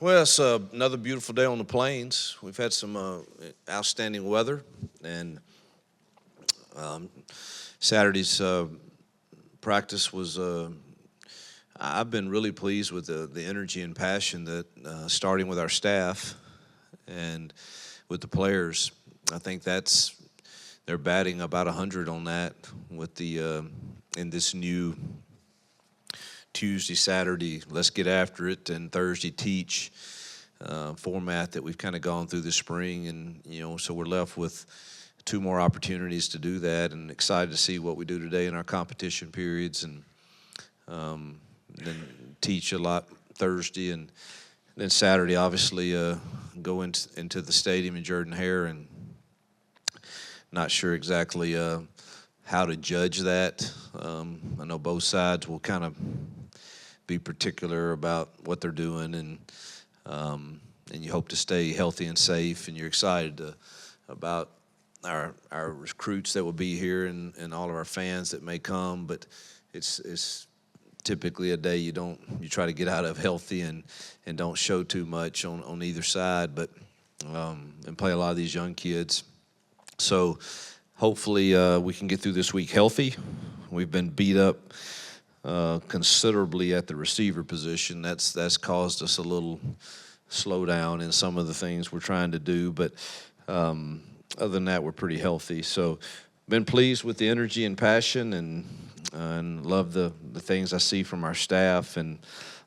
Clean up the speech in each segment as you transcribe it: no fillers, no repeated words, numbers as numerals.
Well, it's another beautiful day on the plains. We've had some outstanding weather, and Saturday's practice was. I've been really pleased with the energy and passion that, starting with our staff and with the players. I think they're batting about 100 on that with the in this new Tuesday, Saturday, let's get after it, and Thursday teach format that we've kind of gone through this spring, and so we're left with 2 more opportunities to do that, and excited to see what we do today in our competition periods, and then teach a lot Thursday, and then Saturday, obviously, go into the stadium in Jordan-Hare, and not sure exactly how to judge that. I know both sides will kind of be particular about what they're doing, and you hope to stay healthy and safe, and you're excited about our recruits that will be here and all of our fans that may come, but it's typically a day you try to get out of healthy and don't show too much on either side, but and play a lot of these young kids. So hopefully we can get through this week healthy. We've been beat up considerably at the receiver position. That's caused us a little slowdown in some of the things we're trying to do, but other than that, we're pretty healthy. So been pleased with the energy and passion, and love the things I see from our staff and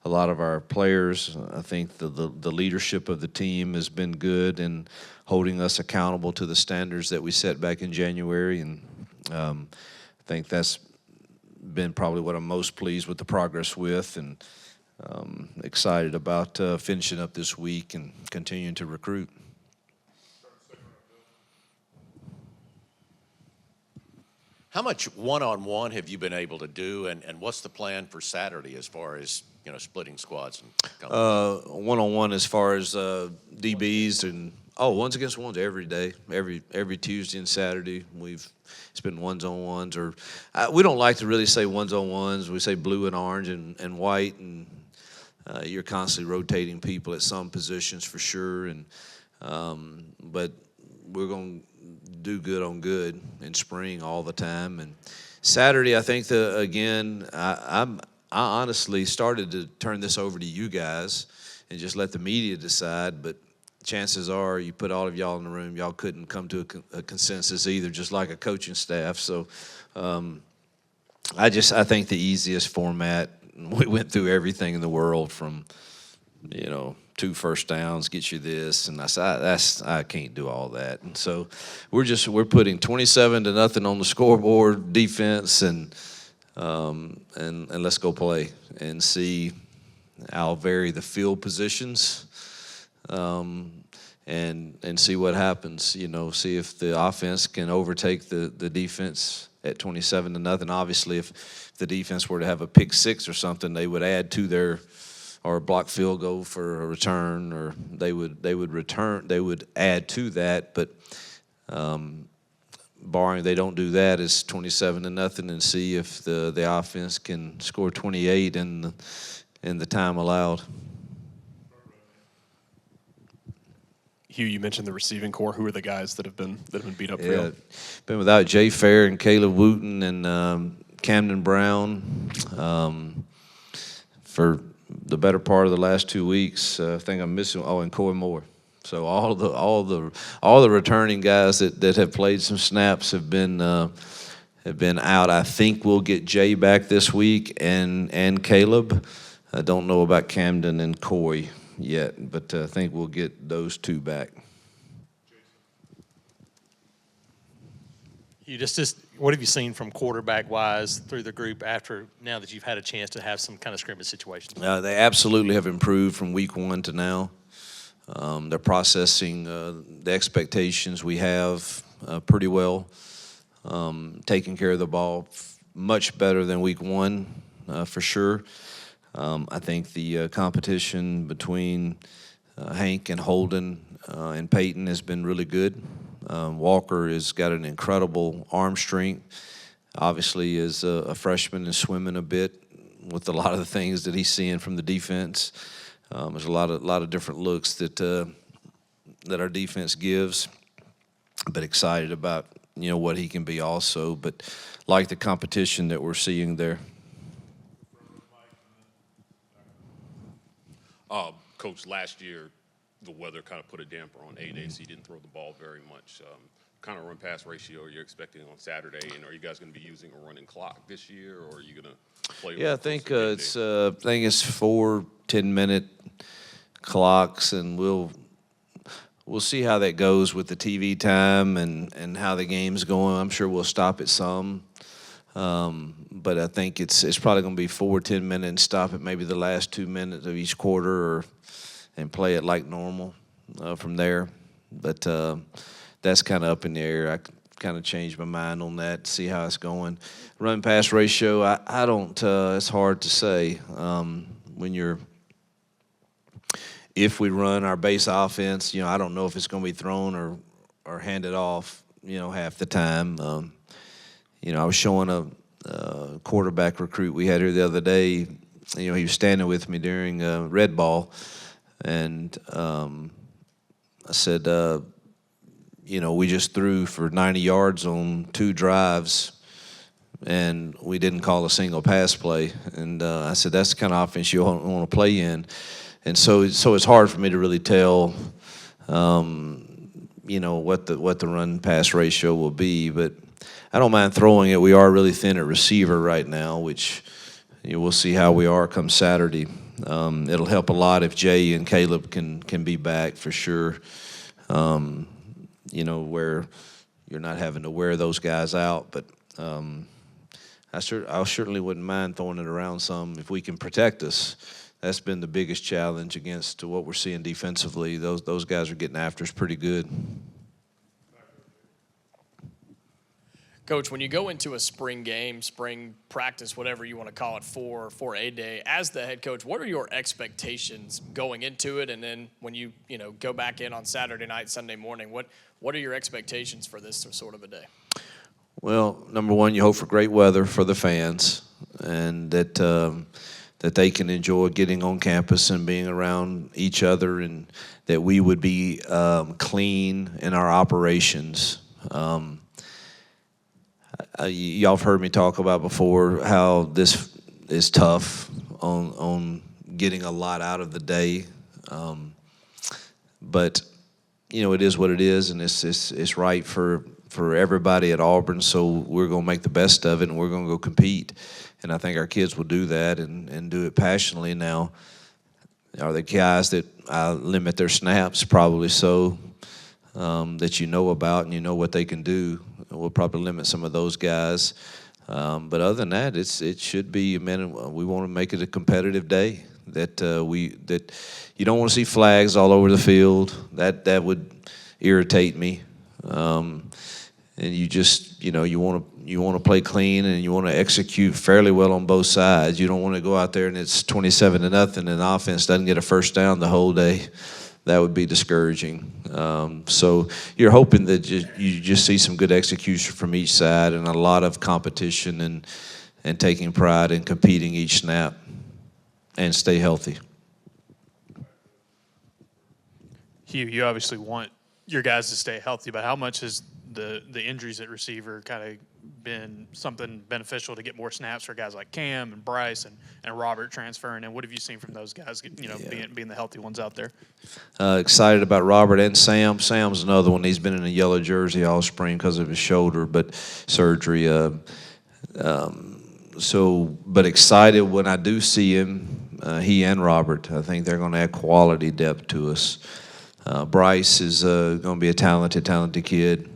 a lot of our players. I think the leadership of the team has been good in holding us accountable to the standards that we set back in January, and I think that's been probably what I'm most pleased with the progress with, and excited about finishing up this week and continuing to recruit. How much one-on-one have you been able to do, and what's the plan for Saturday as far as splitting squads? One-on-one as far as DBs and ones against ones every day, every Tuesday and Saturday. It's been ones-on-ones, or we don't like to really say ones-on-ones. We say blue and orange and white, and you're constantly rotating people at some positions for sure. And but we're going to do good on good in spring all the time. And Saturday, I think I honestly started to turn this over to you guys and just let the media decide, but chances are you put all of y'all in the room, y'all couldn't come to a consensus either, just like a coaching staff. So I think the easiest format, we went through everything in the world from 2 first downs get you this, and I said I can't do all that. And so we're putting 27-0 on the scoreboard, defense, and let's go play and see. I'll vary the field positions, and see what happens. See if the offense can overtake the defense at 27-0. Obviously, if the defense were to have a pick six or something, they would add to their, or a block field goal for a return, or they would add to that. But barring they don't do that, it's 27-0, and see if the offense can score 28 in the time allowed. Hugh, you mentioned the receiving core. Who are the guys that have been beat up for you? Been without Jay Fair and Caleb Wooten and Camden Brown for the better part of the last 2 weeks. I think I'm missing. And Coy Moore. So all the returning guys that have played some snaps have been out. I think we'll get Jay back this week and Caleb. I don't know about Camden and Coy yet, but I think we'll get those 2 back. You just what have you seen from quarterback-wise through the group now that you've had a chance to have some kind of scrimmage situations? They absolutely have improved from week 1 to now. They're processing the expectations we have pretty well, taking care of the ball much better than week 1 for sure. I think the competition between Hank and Holden and Peyton has been really good. Walker has got an incredible arm strength. Obviously, is a freshman and swimming a bit with a lot of the things that he's seeing from the defense. There's a lot of different looks that our defense gives, but excited about what he can be also. But like the competition that we're seeing there. Coach, last year the weather kind of put a damper on A-Day, so you didn't throw the ball very much. Kind of run-pass ratio you're expecting on Saturday, and are you guys going to be using a running clock this year, or are you going to play? Yeah, I think it's 4 10-minute clocks, and we'll see how that goes with the TV time and how the game's going. I'm sure we'll stop it some, but I think it's probably going to be 4 10-minute and stop at maybe the last 2 minutes of each quarter, and play it like normal from there. But that's kind of up in the air. I kind of changed my mind on that, see how it's going. Run-pass ratio, I don't. It's hard to say if we run our base offense. I don't know if it's going to be thrown or handed off. Half the time. I was showing a quarterback recruit we had here the other day. He was standing with me during red ball, and I said, we just threw for 90 yards on 2 drives, and we didn't call a single pass play. And I said, that's the kind of offense you want to play in. And so it's hard for me to really tell, what the run pass ratio will be. But I don't mind throwing it. We are really thin at receiver right now, which we'll see how we are come Saturday. It'll help a lot if Jay and Caleb can be back for sure. Where you're not having to wear those guys out. But I certainly wouldn't mind throwing it around some if we can protect us. That's been the biggest challenge against what we're seeing defensively. Those guys are getting after us pretty good. Coach, when you go into a spring game, spring practice, whatever you want to call it, for A-Day, as the head coach, what are your expectations going into it? And then when you go back in on Saturday night, Sunday morning, what are your expectations for this sort of a day? Well, number one, you hope for great weather for the fans, and that they can enjoy getting on campus and being around each other, and that we would be clean in our operations. Y'all have heard me talk about before how this is tough on getting a lot out of the day, but it is what it is, and it's right for everybody at Auburn. So we're going to make the best of it, and we're going to go compete. And I think our kids will do that and do it passionately. Now, are the guys that limit their snaps? Probably so. That about and what they can do. We'll probably limit some of those guys. But other than that, it should be. We want to make it a competitive day. That you don't want to see flags all over the field. That would irritate me. And you just you want to play clean, and you want to execute fairly well on both sides. You don't want to go out there and it's 27-0 and the offense doesn't get a first down the whole day. That would be discouraging. So you're hoping that you just see some good execution from each side, and a lot of competition and taking pride in competing each snap, and stay healthy. Hugh, you obviously want your guys to stay healthy, but how much has the injuries at receiver kind of been something beneficial to get more snaps for guys like Cam and Bryce and Robert transferring? And what have you seen from those guys, being the healthy ones out there? Excited about Robert and Sam. Sam's another one. He's been in a yellow jersey all spring because of his shoulder, but surgery. But excited when I do see him, he and Robert. I think they're going to add quality depth to us. Bryce is going to be a talented kid.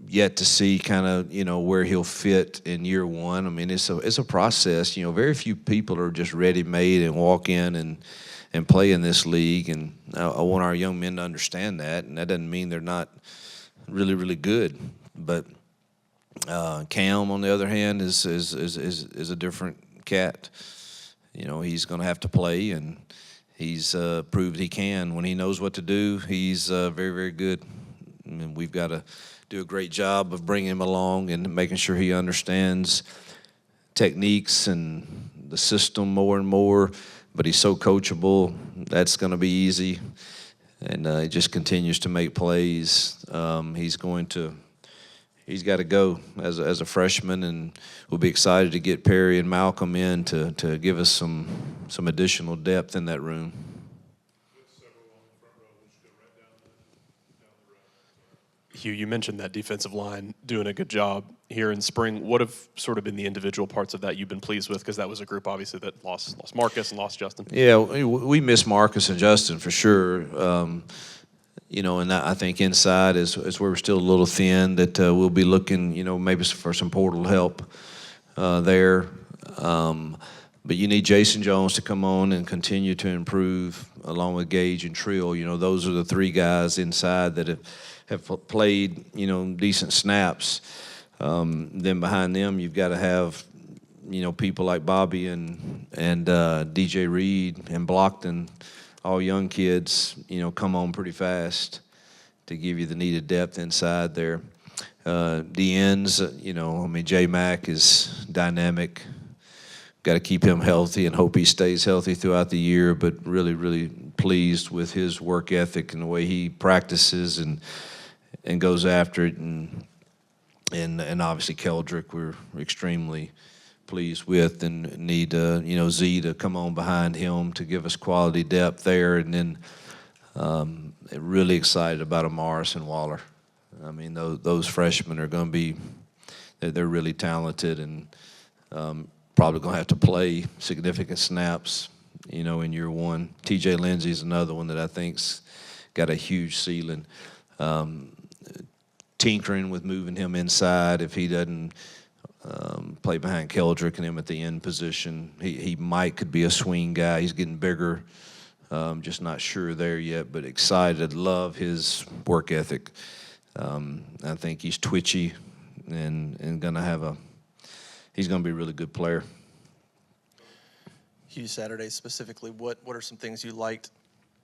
Yet to see kind of where he'll fit in year one. I mean, it's a process. Very few people are just ready-made and walk in and play in this league. And I want our young men to understand that. And that doesn't mean they're not really, really good. But Cam, on the other hand, is a different cat. He's going to have to play, and he's proved he can. When he knows what to do, he's very, very good. I mean, we've got to do a great job of bringing him along and making sure he understands techniques and the system more and more. but he's so coachable. That's going to be easy, and he just continues to make plays. He's got to go as a freshman, and we'll be excited to get Perry and Malcolm in to give us some additional depth in that room. Hugh, you mentioned that defensive line doing a good job here in spring. What have sort of been the individual parts of that you've been pleased with? Because that was a group, obviously, that lost Marcus and lost Justin. Yeah, we miss Marcus and Justin for sure. And I think inside is where we're still a little thin, that we'll be looking, maybe for some portal help there. But you need Jason Jones to come on and continue to improve along with Gage and Trill. Those are the three guys inside that have played, decent snaps. Then behind them, you've got to have, people like Bobby and DJ Reed and Blockton, all young kids, come on pretty fast to give you the needed depth inside there. The ends, J Mac is dynamic. Got to keep him healthy and hope he stays healthy throughout the year, but really, really pleased with his work ethic and the way he practices and goes after it. And obviously Keldrick, we're extremely pleased with, and need Z to come on behind him to give us quality depth there. And then really excited about Amaris and Waller. I mean, those freshmen are going to be, they're really talented, and probably going to have to play significant snaps, in year one. TJ Lindsey's another one that I think's got a huge ceiling. Tinkering with moving him inside if he doesn't play behind Keldrick and him at the end position. He could be a swing guy. He's getting bigger. Just not sure there yet, but excited. Love his work ethic. I think he's twitchy and going to have he's going to be a really good player. Hugh, Saturday specifically, what are some things you liked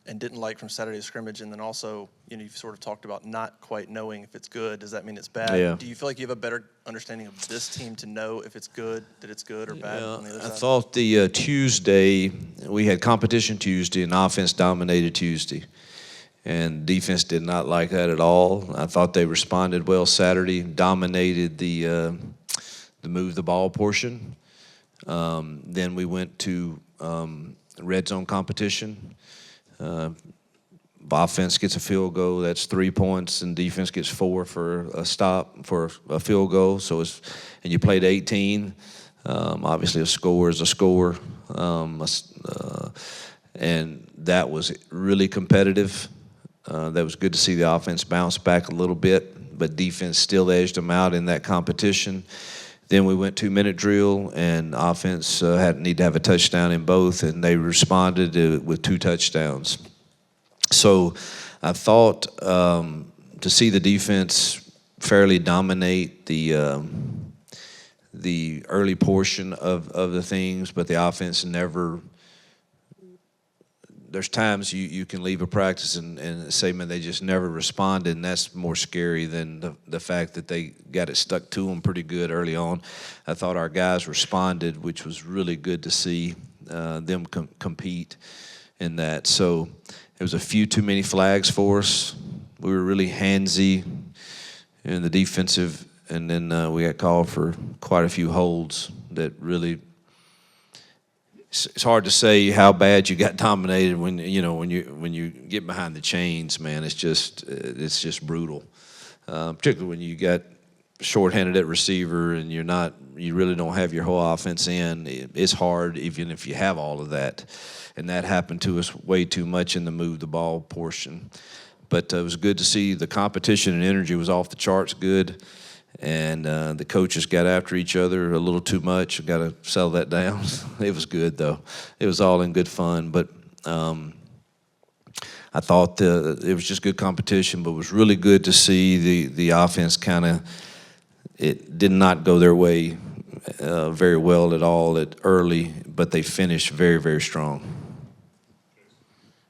and didn't like from Saturday's scrimmage? And then also, you've sort of talked about not quite knowing if it's good. Does that mean it's bad? Yeah. Do you feel like you have a better understanding of this team to know if it's good, that it's good or bad on the other I side? thought the Tuesday, we had competition Tuesday and offense dominated Tuesday. And defense did not like that at all. I thought they responded well Saturday, dominated the move the ball portion. Then we went to red zone competition. Offense gets a field goal, that's 3 points, and defense gets 4 for a stop, for a field goal. So and you played 18. Obviously, a score is a score, and that was really competitive. That was good to see the offense bounce back a little bit, but defense still edged them out in that competition. Then we went 2-minute drill, and offense need to have a touchdown in both, and they responded with 2 touchdowns. So I thought to see the defense fairly dominate the early portion of the things, but the offense never. There's times you can leave a practice and say, man, they just never responded, and that's more scary than the fact that they got it stuck to them pretty good early on. I thought our guys responded, which was really good to see them compete in that. So there was a few too many flags for us. We were really handsy in the defensive, and then we got called for quite a few holds that really. It's hard to say how bad you got dominated when you get behind the chains, man. It's just brutal, particularly when you got shorthanded at receiver and you really don't have your whole offense in. It's hard even if you have all of that, and that happened to us way too much in the move the ball portion. But it was good to see the competition and energy was off the charts good. And the coaches got after each other a little too much. Got to settle that down. It was good, though. It was all in good fun. But I thought it was just good competition, but it was really good to see the offense it did not go their way very well at all early, but they finished very, very strong.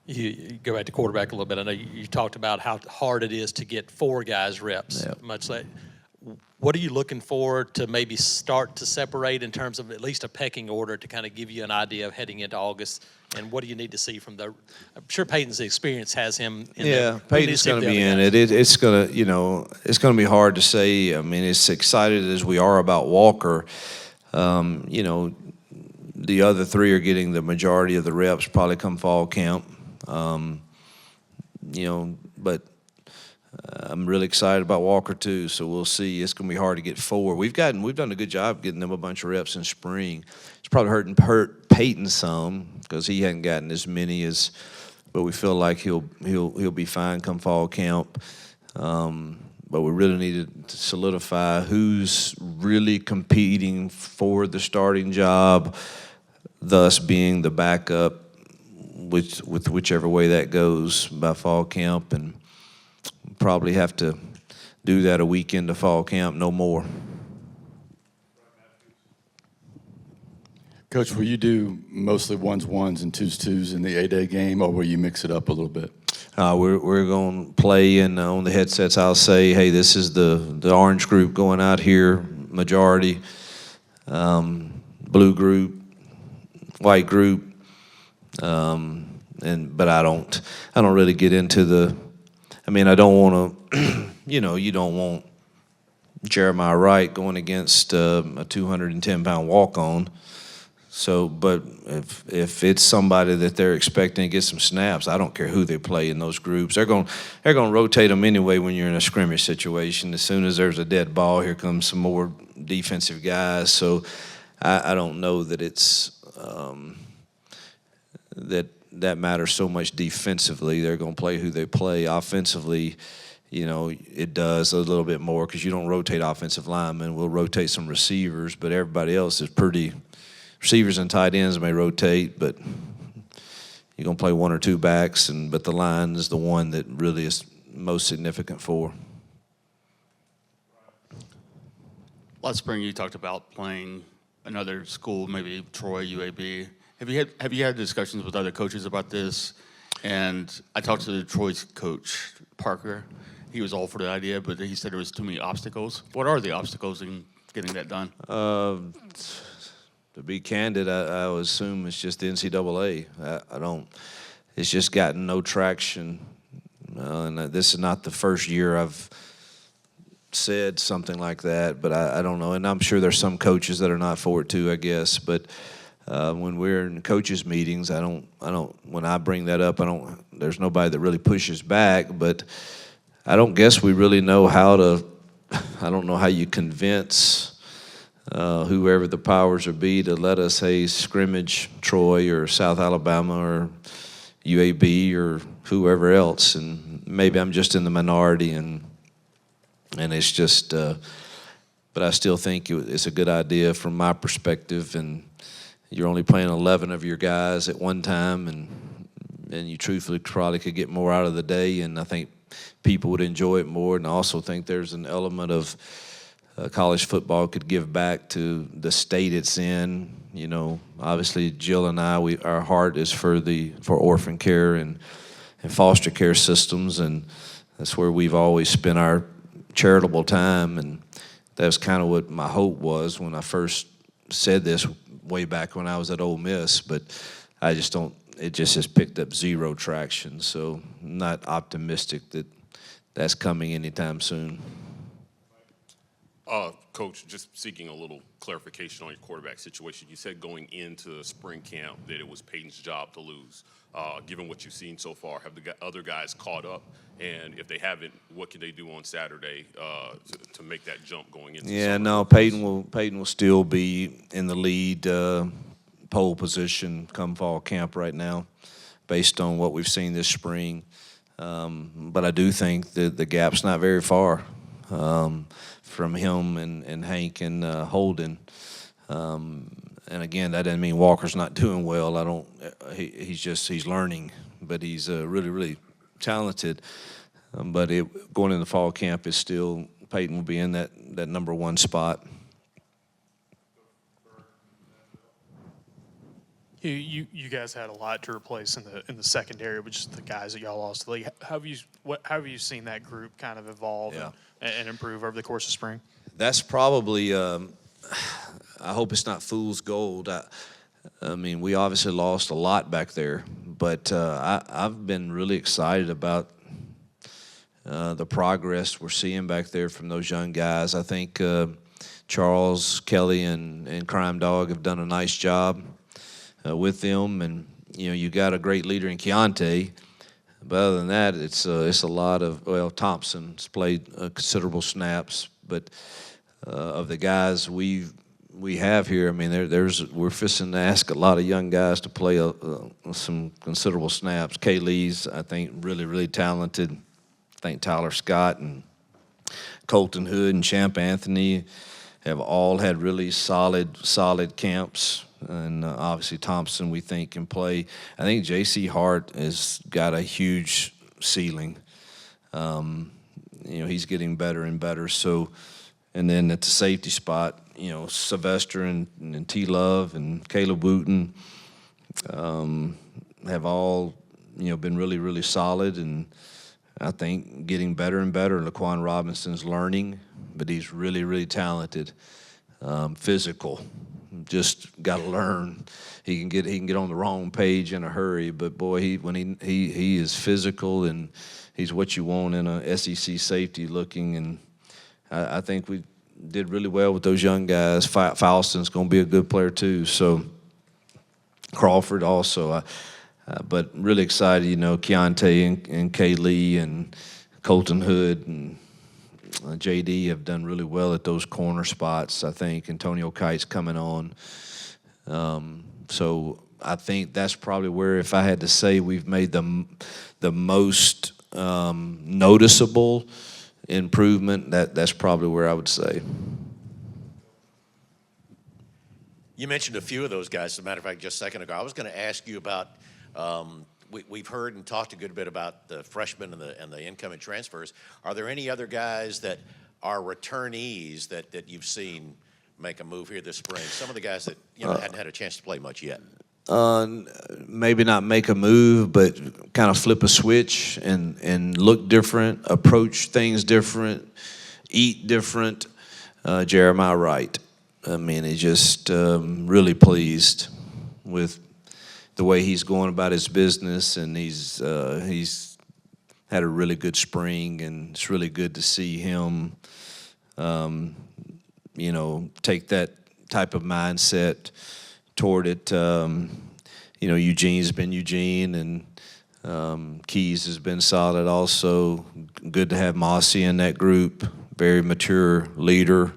You go back to quarterback a little bit. I know you talked about how hard it is to get 4 guys reps, Yep. much like. What are you looking for to maybe start to separate in terms of at least a pecking order to kind of give you an idea of heading into August? And what do you need to see from the? I'm sure Peyton's experience has him. In Yeah, there. What do you need to Peyton's see going to from the be other in guys? it. It's going to, it's going to be hard to say. I mean, as excited as we are about Walker, the other three are getting the majority of the reps probably come fall camp. But I'm really excited about Walker too. So we'll see. It's going to be hard to get four. We've done a good job getting them a bunch of reps in spring. It's probably hurt Peyton some because he hadn't gotten as many as. But we feel like he'll be fine come fall camp. But we really need to solidify who's really competing for the starting job, thus being the backup, with whichever way that goes by fall camp, and probably have to do that a week into fall camp, no more. Coach, will you do mostly ones and twos in the A-Day game, or will you mix it up a little bit? We're going to play, and on the headsets I'll say, hey, this is the orange group going out here, majority, blue group, white group, but I don't really get into the. I mean, I don't want to. You don't want Jeremiah Wright going against a 210-pound walk-on. So, but if it's somebody that they're expecting to get some snaps, I don't care who they play in those groups. They're going to rotate them anyway when you're in a scrimmage situation. As soon as there's a dead ball, here comes some more defensive guys. So, I don't know that it's that matters so much defensively. They're going to play who they play. Offensively, it does a little bit more because you don't rotate offensive linemen. We'll rotate some receivers, but everybody else is pretty. Receivers and tight ends may rotate, but you're going to play one or two backs, but the line is the one that really is most significant for. Last spring, you talked about playing another school, maybe Troy, UAB. Have you had discussions with other coaches about this? And I talked to Troy's coach, Parker. He was all for the idea, but he said there was too many obstacles. What are the obstacles in getting that done? To be candid, I would assume it's just the NCAA. I don't. It's just gotten no traction, and this is not the first year I've said something like that. But I don't know, and I'm sure there's some coaches that are not for it too, I guess. But when we're in coaches meetings, I don't. When I bring that up, there's nobody that really pushes back. But I don't guess we really know how to. I don't know how you convince. Whoever the powers would be to let us, hey, scrimmage Troy or South Alabama or UAB or whoever else, and maybe I'm just in the minority, and it's just, but I still think it's a good idea from my perspective, and you're only playing 11 of your guys at one time, and you truthfully probably could get more out of the day, and I think people would enjoy it more, and I also think there's an element of college football could give back to the state it's in. Obviously Jill and I, our heart is for orphan care and foster care systems, and that's where we've always spent our charitable time, and that's kind of what my hope was when I first said this way back when I was at Ole Miss, but I just don't. It just has picked up zero traction, so I'm not optimistic that that's coming anytime soon. Coach, just seeking a little clarification on your quarterback situation. You said going into spring camp that it was Peyton's job to lose. Given what you've seen so far, have the other guys caught up? And if they haven't, what can they do on Saturday to make that jump going into? Yeah, no, Peyton will still be in the lead pole position come fall camp right now, based on what we've seen this spring. But I do think that the gap's not very far. From him and Hank and Holden, and again, that doesn't mean Walker's not doing well. He's learning, but he's really talented. But going into fall camp is still Peyton will be in that number one spot. You guys had a lot to replace in the secondary with just the guys that y'all lost to the league. How have you seen that group kind of evolve and improve over the course of spring? That's probably. I hope it's not fool's gold. I mean, we obviously lost a lot back there, but I've been really excited about the progress we're seeing back there from those young guys. I think Charles, Kelly, and Crime Dog have done a nice job with them, and you got a great leader in Keontae. But other than that, it's a lot of, well, Thompson's played considerable snaps, but of the guys we have here, I mean, we're fixing to ask a lot of young guys to play some considerable snaps. Kaylee's, I think, really talented. I think Tyler Scott and Colton Hood and Champ Anthony have all had really solid camps. And obviously Thompson, we think, can play. I think J.C. Hart has got a huge ceiling. He's getting better and better. So, and then at the safety spot, Sylvester and T. Love and Caleb Wooten have all, been really solid. And I think getting better and better. Laquan Robinson's learning, but he's really talented, physical. Just got to learn. He can get on the wrong page in a hurry, but boy, he is physical, and he's what you want in a SEC safety looking. And I think we did really well with those young guys. Falston's going to be a good player too. So Crawford also, but really excited. Keontae and Kaylee and Colton Hood and JD have done really well at those corner spots. I think Antonio Kite's coming on. So I think that's probably where, if I had to say, we've made the most noticeable improvement. That's probably where I would say. You mentioned a few of those guys. As a matter of fact, just a second ago, I was going to ask you about. We've heard and talked a good bit about the freshmen and the incoming transfers. Are there any other guys that are returnees that you've seen make a move here this spring? Some of the guys that hadn't had a chance to play much yet. Maybe not make a move, but kind of flip a switch and look different, approach things different, eat different. Jeremiah Wright. I mean, he's just really pleased with the way he's going about his business, and he's had a really good spring, and it's really good to see him, take that type of mindset toward it. Eugene's been Eugene, and Keys has been solid also. Good to have Mossy in that group, very mature leader.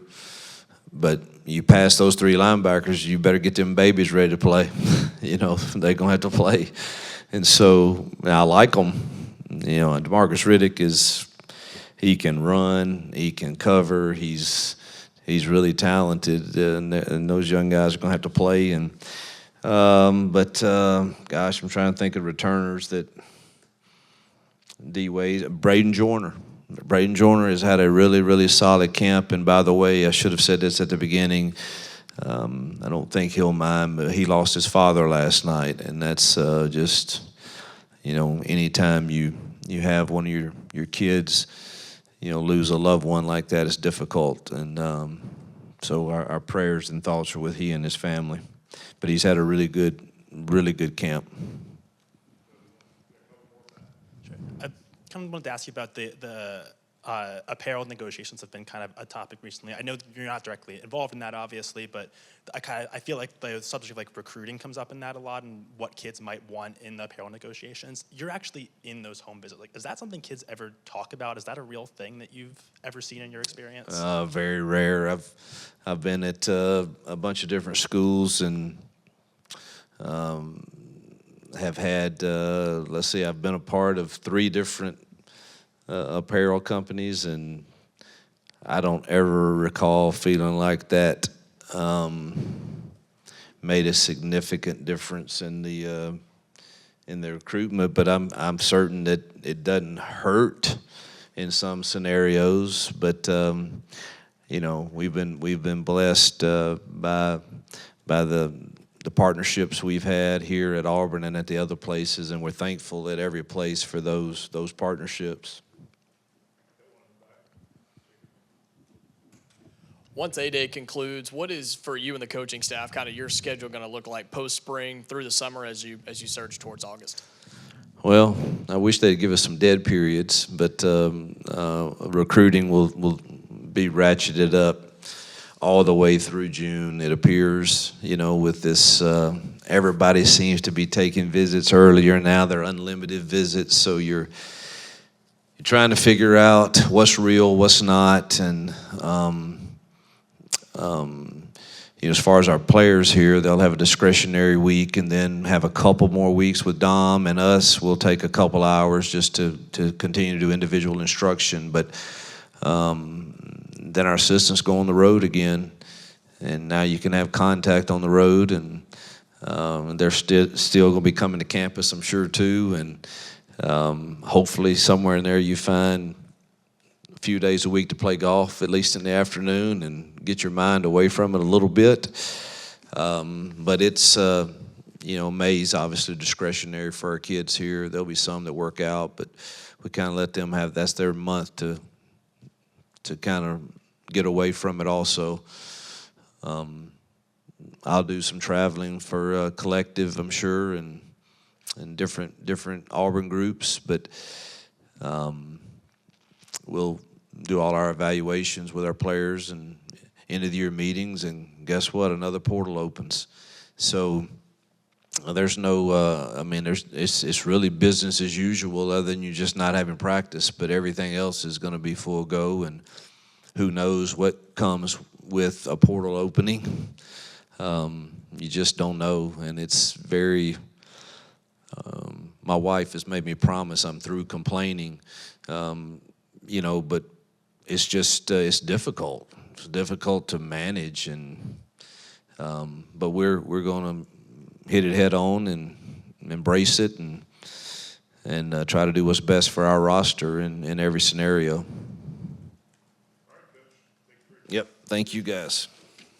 But you pass those three linebackers, you better get them babies ready to play. They're going to have to play. And so I like them. DeMarcus Riddick he can run, he can cover, he's really talented, and those young guys are going to have to play. And gosh, I'm trying to think of returners that D-Wade, Braden Joyner. Braden Joyner has had a really solid camp, and by the way, I should have said this at the beginning. I don't think he'll mind, but he lost his father last night, and that's just, anytime you have one of your kids, lose a loved one like that is difficult, and so our prayers and thoughts are with he and his family. But he's had a really good camp. I kind of wanted to ask you about the apparel negotiations have been kind of a topic recently. I know you're not directly involved in that, obviously, but I feel like the subject of like recruiting comes up in that a lot, and what kids might want in the apparel negotiations. You're actually in those home visits. Like, is that something kids ever talk about? Is that a real thing that you've ever seen in your experience? Very rare. I've been at a bunch of different schools and have had, I've been a part of 3 different apparel companies, and I don't ever recall feeling like that made a significant difference in the recruitment. But I'm certain that it doesn't hurt in some scenarios. But we've been blessed by the partnerships we've had here at Auburn and at the other places, and we're thankful at every place for those partnerships. Once A-Day concludes, what is, for you and the coaching staff, kind of your schedule going to look like post-spring through the summer as you surge towards August? Well, I wish they'd give us some dead periods, but recruiting will be ratcheted up all the way through June, it appears, with this, everybody seems to be taking visits earlier now. They're unlimited visits, so you're trying to figure out what's real, what's not, and as far as our players here, they'll have a discretionary week and then have a couple more weeks with Dom and us. We'll take a couple hours just to continue to do individual instruction, but then our assistants go on the road again, and now you can have contact on the road, and they're still going to be coming to campus, I'm sure, too, and hopefully somewhere in there you find a few days a week to play golf, at least in the afternoon, and get your mind away from it a little bit. But it's, May's obviously discretionary for our kids here. There'll be some that work out, but we kind of let them have, that's their month to kind of get away from it also. I'll do some traveling for Collective, I'm sure, and different Auburn groups, but we'll do all our evaluations with our players and end of the year meetings, and guess what? Another portal opens. So there's no, it's really business as usual, other than you just not having practice, but everything else is going to be full go, and who knows what comes with a portal opening. You just don't know, and it's very, my wife has made me promise I'm through complaining, but it's just, it's difficult. It's difficult to manage, and but we're going to hit it head on and embrace it, and try to do what's best for our roster in every scenario. Yep, thank you guys.